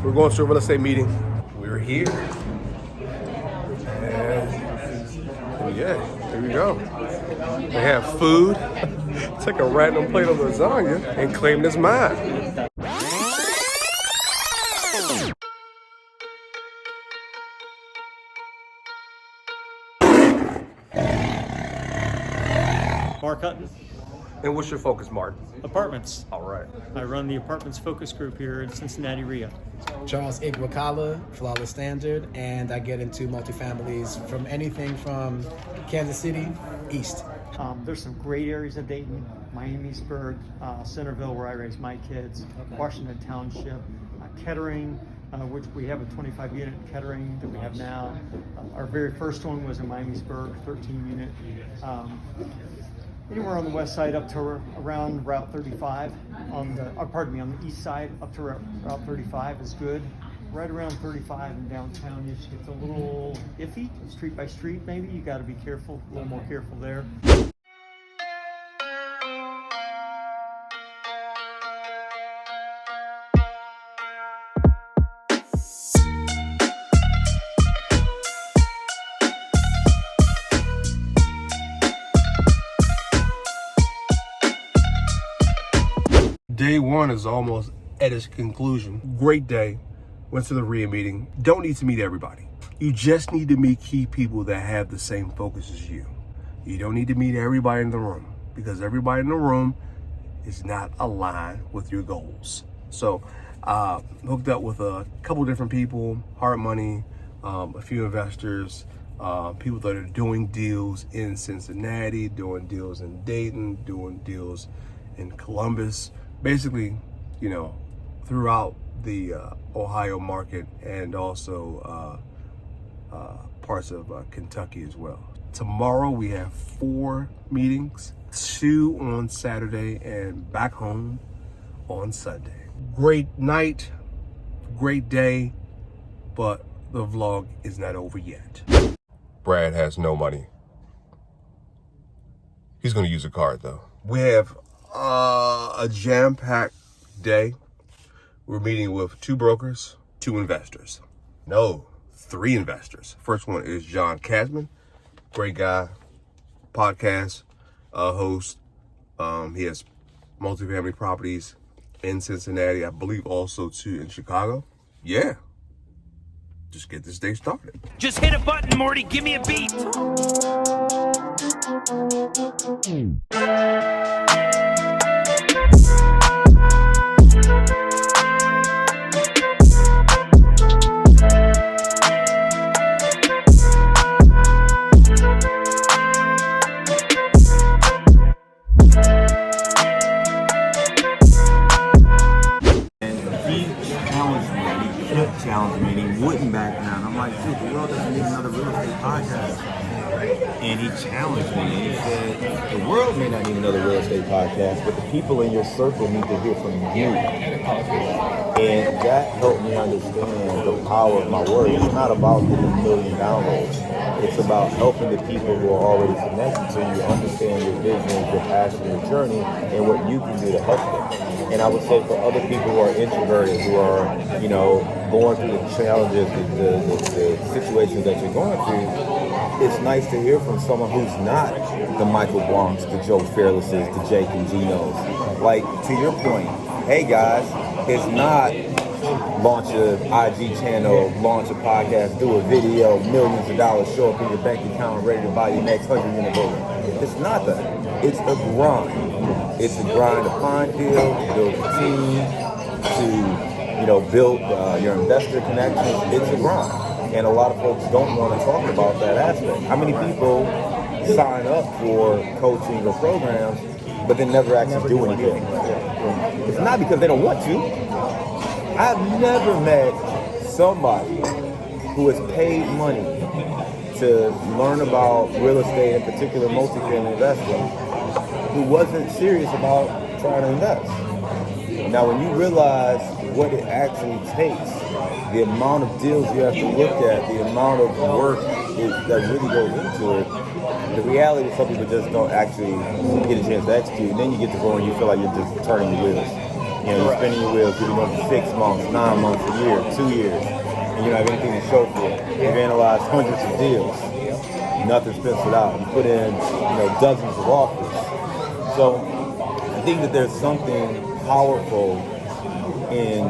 We're going to a real estate meeting. We're here. And yeah, here we go. They have food. Take a random plate of lasagna and claim it as mine. Mark Hutton. And what's your focus, Martin? Apartments. All right. I run the apartments focus group here in Cincinnati, RIA. Charles Iguakala, Flawless Standard, and I get into multifamilies from anything from Kansas City east. There's some great areas of Dayton, Miamisburg, Centerville, where I raise my kids, Washington Township, Kettering, which we have a 25-unit Kettering that we have now. Our very first one was in Miamisburg, 13-unit. Anywhere on the west side up to around Route 35, on the east side up to Route 35 is good. Right around 35 in downtown, it's a little iffy, street by street maybe. You got to be careful, a little more careful there. Day one is almost at its conclusion. Great day. Went to the RIA meeting. Don't need to meet everybody. You just need to meet key people that have the same focus as you. You don't need to meet everybody in the room because everybody in the room is not aligned with your goals. So hooked up with a couple different people, hard money, a few investors, people that are doing deals in Cincinnati, doing deals in Dayton, doing deals in Columbus. Basically, you know, throughout the Ohio market and also parts of Kentucky as well. Tomorrow we have 4 meetings, 2 on Saturday and back home on Sunday. Great night, great day, but the vlog is not over yet. Brad has no money. He's gonna use a card though. We have a jam-packed day. We're meeting with 2 brokers, 2 investors. No, 3 investors. First one is John Kasman, great guy, podcast host. He has multifamily properties in Cincinnati, I believe also too in Chicago. Yeah, just get this day started. Just hit a button, Morty, give me a beat. Challenge me, and he wouldn't back down. I'm like, dude, the world doesn't need another real estate podcast. And he challenged me, and he said, the world may not need another real estate podcast, but the people in your circle need to hear from you. And that helped me understand the power of my words. It's not about getting a million downloads. It's about helping the people who are already connected to you understand your vision, your passion, your journey, and what you can do to help them. And I would say for other people who are introverted, who are, you know, going through the challenges, the situations that you're going through, it's nice to hear from someone who's not the Michael Blancs, the Joe Fairlesses, the Jake and Ginos. Like, to your point, hey guys, it's not launch an IG channel, launch a podcast, do a video, millions of dollars show up in your bank account ready to buy your next 100-unit building. It's not that. It's a grind. It's a grind to find deals, to build a team, to, you know, build your investor connections. It's a grind. And a lot of folks don't want to talk about that aspect. How many people sign up for coaching or programs, but then never actually do anything? It's not because they don't want to. I've never met somebody who has paid money to learn about real estate, in particular multifamily investing, who wasn't serious about trying to invest. Now, when you realize what it actually takes, the amount of deals you have to look at, the amount of work that really goes into it, the reality is some people just don't actually get a chance to execute. And then you get to go and you feel like you're just turning the wheels. You know, you're spinning your wheels, you're doing it for 6 months, 9 months, a year, 2 years, and you don't have anything to show for it. You've analyzed hundreds of deals, nothing's penciled out. You put in, dozens of offers. So I think that there's something powerful in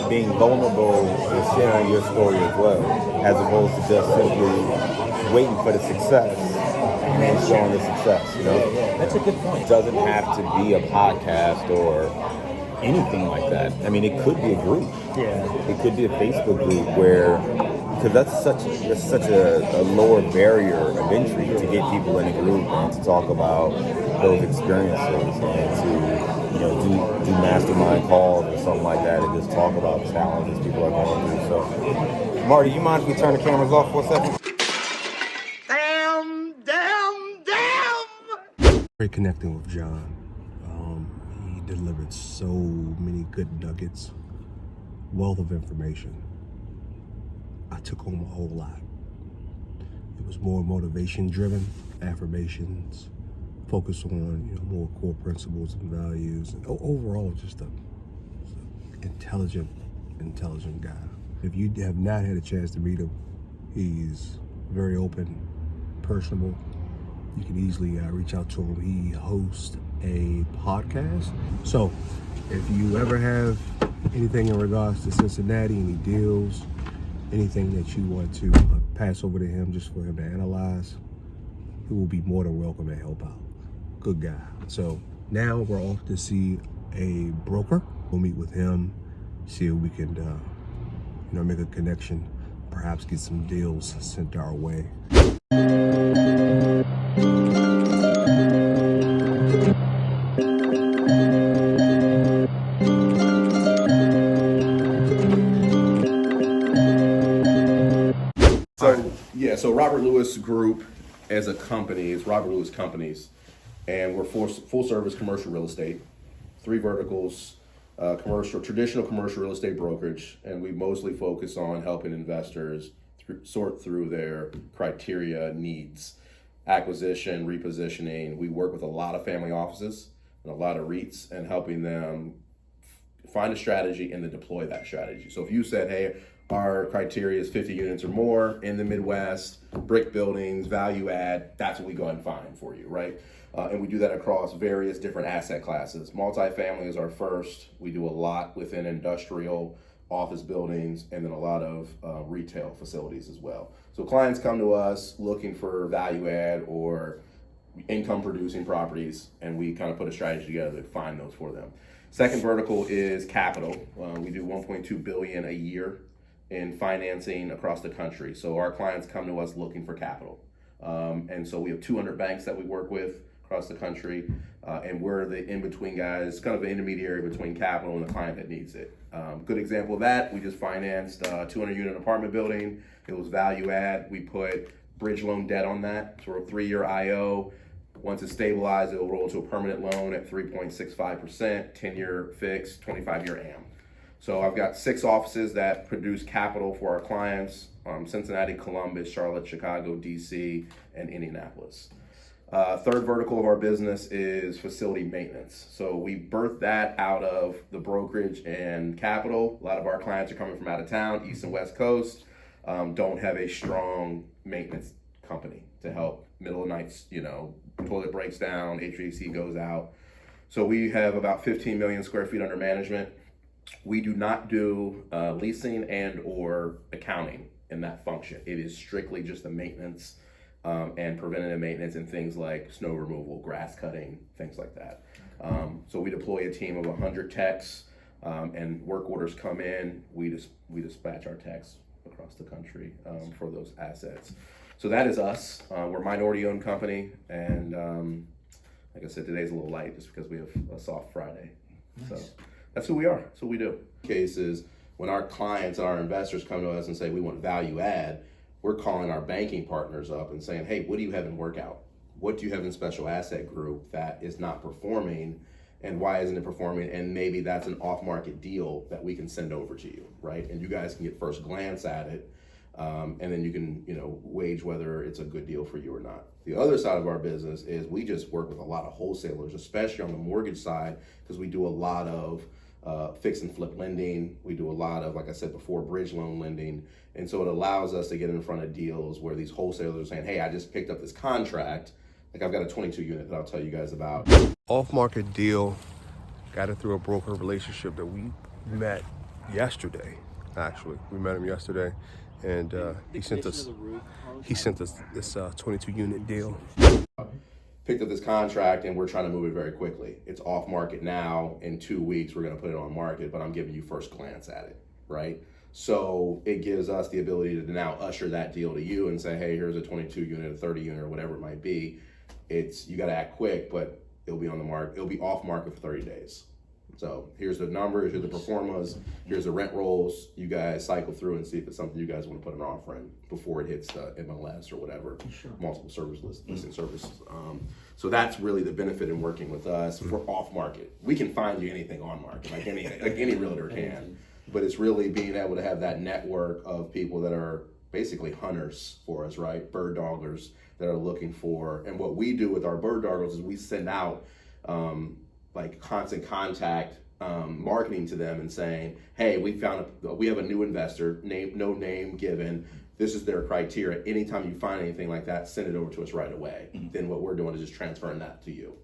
being vulnerable and sharing your story as well, as opposed to just simply waiting for the success and then showing the success, That's a good point. It doesn't have to be a podcast or anything like that. I mean, it could be a group. Yeah. It could be a Facebook group because that's such a lower barrier of entry to get people in a group and to talk about those experiences and to do mastermind calls or something like that and just talk about challenges people are going through. So, Marty, you mind if we turn the cameras off for a second? Great connecting with John. He delivered so many good nuggets, wealth of information. I took home a whole lot. It was more motivation driven, affirmations, focus on more core principles and values, and overall just an intelligent guy. If you have not had a chance to meet him, he's very open, personable. You can easily reach out to him. He hosts a podcast. So if you ever have anything in regards to Cincinnati, any deals, anything that you want to pass over to him just for him to analyze, he will be more than welcome to help out. Good guy. So now we're off to see a broker. We'll meet with him, see if we can make a connection, perhaps get some deals sent our way. So Robert Lewis Group as a company is Robert Lewis Companies, and we're full service commercial real estate, 3 verticals, traditional commercial real estate brokerage, and we mostly focus on helping investors sort through their criteria needs, acquisition, repositioning. We work with a lot of family offices and a lot of REITs and helping them find a strategy and then deploy that strategy. So if you said, hey, our criteria is 50 units or more in the Midwest, brick buildings, value add, that's what we go ahead and find for you, right? And we do that across various different asset classes. Multifamily is our first. We do a lot within industrial, office buildings, and then a lot of retail facilities as well. So clients come to us looking for value add or income producing properties, and we kind of put a strategy together to find those for them. Second vertical is capital. We do $1.2 billion a year in financing across the country. So our clients come to us looking for capital. And so we have 200 banks that we work with across the country, and we're the in-between guys, kind of an intermediary between capital and the client that needs it. Good example of that, we just financed a 200-unit apartment building. It was value add. We put bridge loan debt on that, so a 3-year IO. Once it's stabilized, it will roll into a permanent loan at 3.65%, 10-year fixed, 25-year AM. So I've got 6 offices that produce capital for our clients, Cincinnati, Columbus, Charlotte, Chicago, DC, and Indianapolis. Third vertical of our business is facility maintenance. So we birthed that out of the brokerage and capital. A lot of our clients are coming from out of town, East and West Coast, don't have a strong maintenance company to help. Middle of nights, toilet breaks down, HVAC goes out. So we have about 15 million square feet under management. We do not do leasing and or accounting in that function. It is strictly just the maintenance and preventative maintenance and things like snow removal, grass cutting, things like that. So we deploy a team of 100 techs, and work orders come in. We dispatch our techs across the country for those assets. So that is us. We're a minority-owned company, and like I said, today's a little light just because we have a soft Friday. Nice. So that's who we are. That's what we do. Cases when our clients and our investors come to us and say we want value add, we're calling our banking partners up and saying, hey, what do you have in workout? What do you have in special asset group that is not performing, and why isn't it performing? And maybe that's an off-market deal that we can send over to you, right? And you guys can get first glance at it, and then you can, wage whether it's a good deal for you or not. The other side of our business is we just work with a lot of wholesalers, especially on the mortgage side, because we do a lot of fix and flip lending. We do a lot of, like I said before, bridge loan lending. And so it allows us to get in front of deals where these wholesalers are saying, hey, I just picked up this contract. Like I've got a 22 unit that I'll tell you guys about. Off-market deal, got it through a broker relationship that we met yesterday. Actually, we met him yesterday, and he sent us this 22 unit deal. Picked up this contract and we're trying to move it very quickly. It's off market now. In 2 weeks, we're going to put it on market, but I'm giving you first glance at it, right? So it gives us the ability to now usher that deal to you and say, hey, here's a 22 unit, a 30 unit, or whatever it might be. You got to act quick, but it'll be on the market. It'll be off market for 30 days. So here's the numbers, here's the performas, here's the rent rolls. You guys cycle through and see if it's something you guys want to put an offer in before it hits the MLS or whatever, multiple listing services. So that's really the benefit in working with us. If we're off market, we can find you anything on market, like any realtor can. But it's really being able to have that network of people that are basically hunters for us, right? Bird doggers that are looking for. And what we do with our bird doggers is we send out like constant contact marketing to them and saying, hey, we have a new investor, no name given. This is their criteria. Anytime you find anything like that, send it over to us right away. Then what we're doing is just transferring that to you.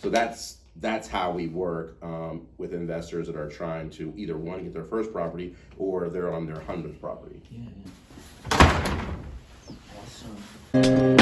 So that's how we work with investors that are trying to either one, get their first property, or they're on their 100th property. Awesome.